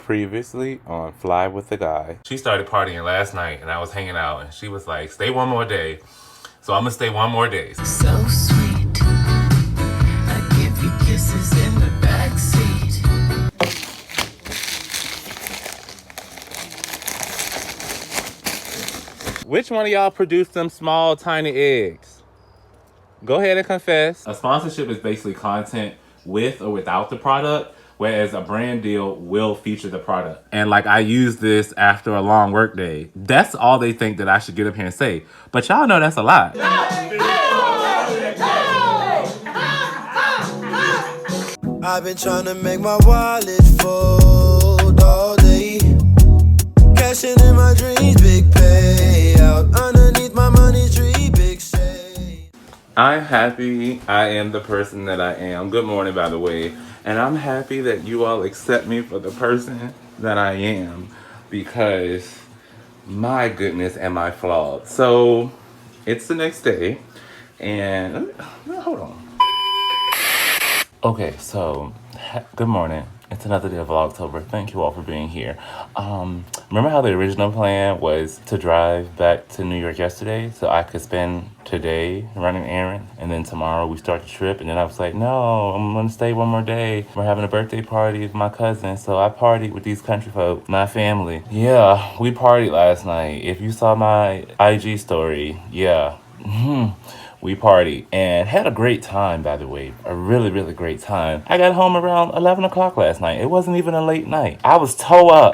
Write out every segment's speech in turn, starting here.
Previously on Fly with the Guy. She started partying last night and I was hanging out and she was like, stay one more day. So I'm gonna stay one more day. So sweet, I give you kisses in the backseat. Which one of y'all produced them small, tiny eggs? Go ahead and confess. A sponsorship is basically content with or without the product, whereas a brand deal will feature the product. And like, I use this after a long work day. That's all they think that I should get up here and say. But y'all know that's a lie. I've been trying to make my wallet fold all day. Cashing in my dreams, big payout. Underneath my money tree, big shade. I'm happy I am the person that I am. Good morning, by the way. And I'm happy that you all accept me for the person that I am, because my goodness, am I flawed. So it's the next day and hold on. Okay, so good morning. It's another day of Vlogtober. Thank you all for being here. Remember how the original plan was to drive back to New York yesterday so I could spend today running errands, and then tomorrow we start the trip? And then I was like, no, I'm gonna stay one more day. We're having a birthday party with my cousin, so I partied with these country folk, my family. Yeah, we partied last night. If you saw my IG story, yeah. We partied and had a great time, by the way. A really, really great time. I got home around 11 o'clock last night. It wasn't even a late night. I was toe up.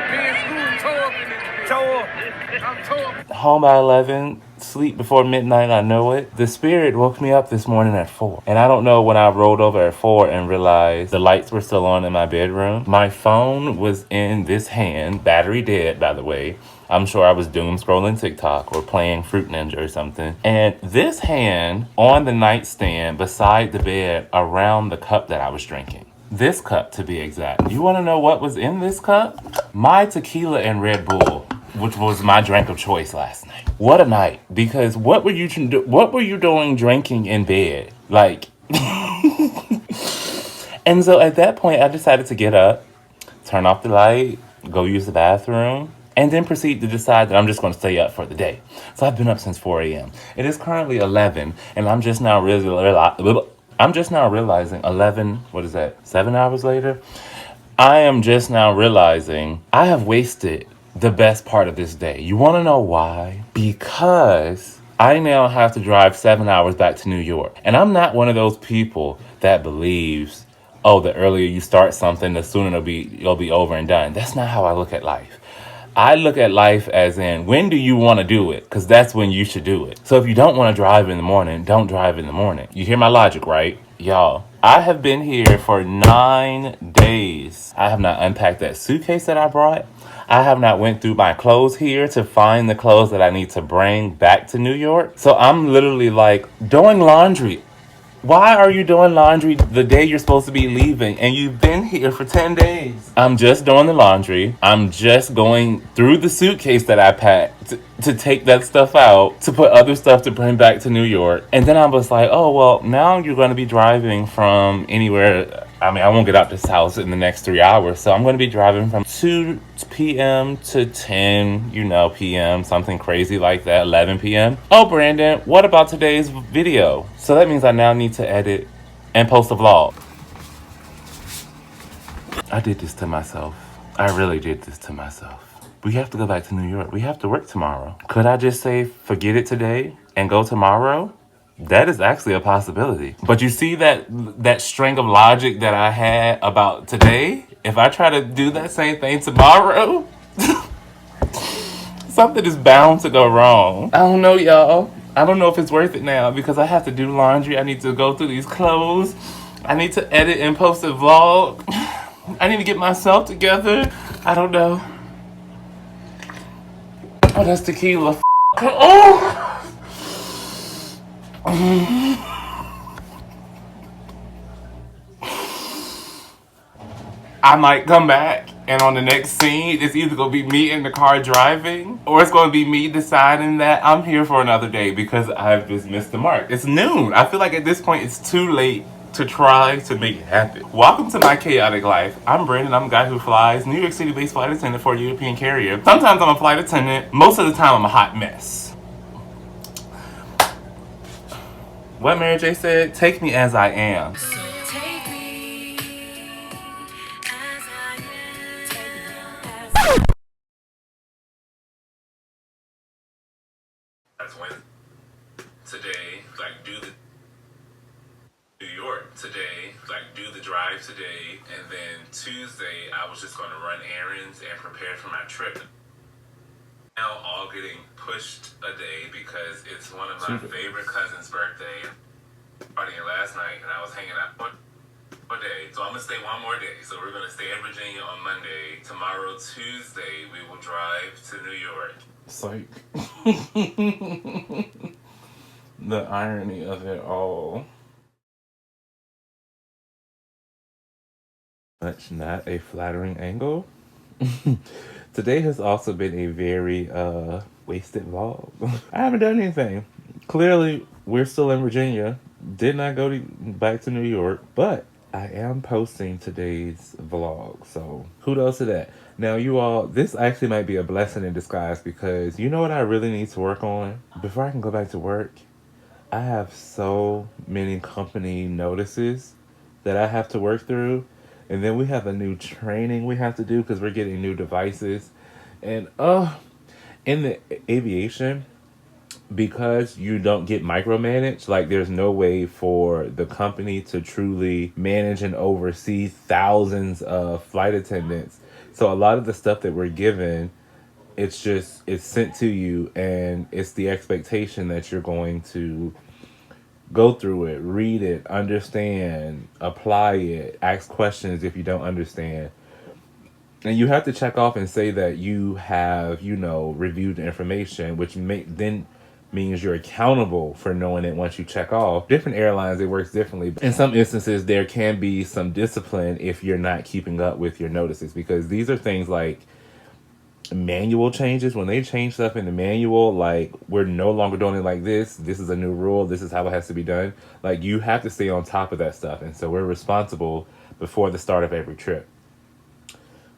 Home by 11, sleep before midnight, I know it. The spirit woke me up this morning at 4. And I don't know when I rolled over at 4 and realized the lights were still on in my bedroom. My phone was in this hand, battery dead, by the way. I'm sure I was doom scrolling TikTok or playing Fruit Ninja or something. And this hand on the nightstand beside the bed around the cup that I was drinking. This cup, to be exact. You want to know what was in this cup? My tequila and Red Bull, which was my drink of choice last night. What a night. Because what were you doing drinking in bed? Like, and so at that point, I decided to get up, turn off the light, go use the bathroom, and then proceed to decide that I'm just going to stay up for the day. So I've been up since 4 a.m. It is currently 11, and I'm just now realizing 11, what is that, 7 hours later? I am just now realizing I have wasted the best part of this day. You want to know why? Because I now have to drive 7 hours back to New York. And I'm not one of those people that believes, oh, the earlier you start something, the sooner it'll be over and done. That's not how I look at life. I look at life as in, when do you want to do it? Because that's when you should do it. So if you don't want to drive in the morning, don't drive in the morning. You hear my logic, right? Y'all, I have been here for 9 days. I have not unpacked that suitcase that I brought. I have not went through my clothes here to find the clothes that I need to bring back to New York. So I'm literally like doing laundry. Why are you doing laundry the day you're supposed to be leaving and you've been here for 10 days? I'm just doing the laundry. I'm just going through the suitcase that I packed to take that stuff out, to put other stuff to bring back to New York. And then I was like, oh, well, now you're going to be driving from anywhere. I mean, I won't get out this house in the next 3 hours. So I'm going to be driving from 2 p.m. to 10, p.m., something crazy like that, 11 p.m. Oh, Brandon, what about today's video? So that means I now need to edit and post a vlog. I did this to myself. I really did this to myself. We have to go back to New York. We have to work tomorrow. Could I just say, forget it today and go tomorrow? That is actually a possibility. But you see that string of logic that I had about today? If I try to do that same thing tomorrow, something is bound to go wrong. I don't know, y'all. I don't know if it's worth it now because I have to do laundry. I need to go through these clothes. I need to edit and post a vlog. I need to get myself together. I don't know. Oh, that's tequila. Oh! I might come back and on the next scene it's either gonna be me in the car driving or it's gonna be me deciding that I'm here for another day because I've just missed the mark. It's noon. I feel like at this point it's too late to try to make it happen. Welcome to my chaotic life. I'm Brandon. I'm a guy who flies, New York City-based flight attendant for a European carrier. Sometimes I'm a flight attendant. Most of the time I'm a hot mess. What Mary J said, take me as I am. So take me as I am. That's when today, like do the New York today, like do the drive today, and then Tuesday I was just gonna run errands and prepare for my trip. Now all getting pushed a day because it's one of my favorite cousin's birthday. Partying last night and I was hanging out one day, so I'm gonna stay one more day. So we're gonna stay in Virginia on Monday. Tomorrow, Tuesday, we will drive to New York. Psych. The irony of it all. Much not a flattering angle. Today has also been a very wasted vlog. I haven't done anything. Clearly, we're still in Virginia. Did not go back to New York, but I am posting today's vlog. So kudos to that. Now, you all, this actually might be a blessing in disguise because you know what I really need to work on? Before I can go back to work, I have so many company notices that I have to work through. And then we have a new training we have to do because we're getting new devices. And in the aviation, because you don't get micromanaged, like there's no way for the company to truly manage and oversee thousands of flight attendants. So a lot of the stuff that we're given, it's sent to you, and it's the expectation that you're going to go through it, read it, understand, apply it, ask questions if you don't understand. And you have to check off and say that you have, reviewed the information, which then means you're accountable for knowing it once you check off. Different airlines, it works differently. In some instances, there can be some discipline if you're not keeping up with your notices, because these are things like manual changes. When they change stuff in the manual, like we're no longer doing it like this is a new rule, this is how it has to be done. Like you have to stay on top of that stuff, and so we're responsible before the start of every trip.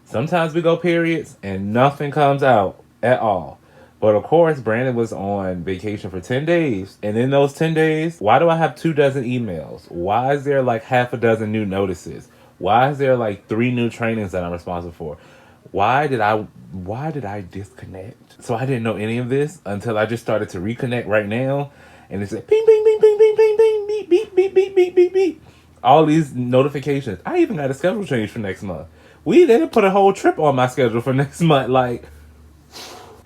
Sometimes we go periods and nothing comes out at all. But of course, Brandon was on vacation for 10 days. And in those 10 days, why do I have 24 emails? Why is there like half a dozen new notices? Why is there like 3 new trainings that I'm responsible for? Why did I disconnect? So I didn't know any of this until I just started to reconnect right now. And it's like ping, ping, ping, ping, ping, ping, ping, beep, beep, beep, beep, beep, beep, beep. All these notifications. I even got a schedule change for next month. They didn't put a whole trip on my schedule for next month. Like,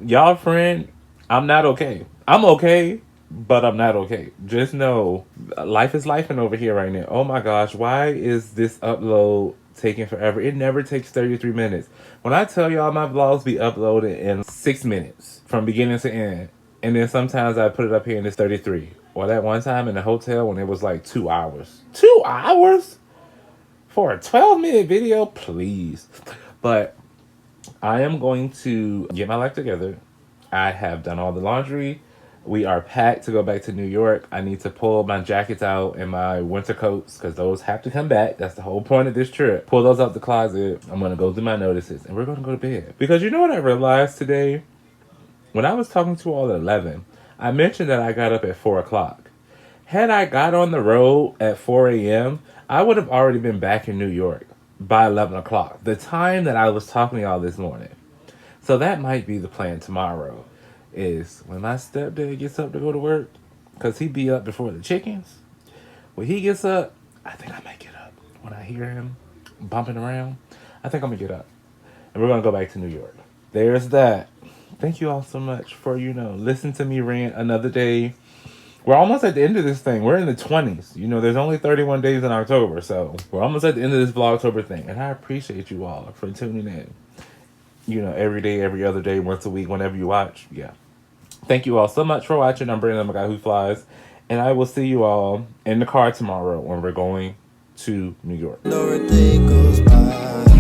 y'all, friend, I'm not okay. I'm okay, but I'm not okay. Just know, life is lifing over here right now. Oh my gosh, why is this upload taking forever? It never takes 33 minutes. When I tell y'all my vlogs be uploaded in 6 minutes from beginning to end, and then sometimes I put it up here and it's 33. Or that one time in the hotel when it was like 2 hours. 2 hours? For a 12-minute video? Please. But I am going to get my life together. I have done all the laundry. We are packed to go back to New York. I need to pull my jackets out and my winter coats because those have to come back. That's the whole point of this trip. Pull those out the closet. I'm going to go through my notices and we're going to go to bed. Because you know what I realized today? When I was talking to all at 11, I mentioned that I got up at 4 o'clock. Had I got on the road at 4 a.m., I would have already been back in New York by 11 o'clock, the time that I was talking to y'all this morning. So that might be the plan tomorrow, is when my stepdad gets up to go to work, because he be up before the chickens. When he gets up, I think I might get up. When I hear him bumping around, I think I'm going to get up. And we're going to go back to New York. There's that. Thank you all so much for, listen to me rant another day. We're almost at the end of this thing. We're in the 20s. There's only 31 days in October. So we're almost at the end of this VLOGTOBER thing. And I appreciate you all for tuning in. Every day, every other day, once a week, whenever you watch. Yeah. Thank you all so much for watching. I'm Brandon. I'm a guy who flies. And I will see you all in the car tomorrow when we're going to New York. No, a day goes by.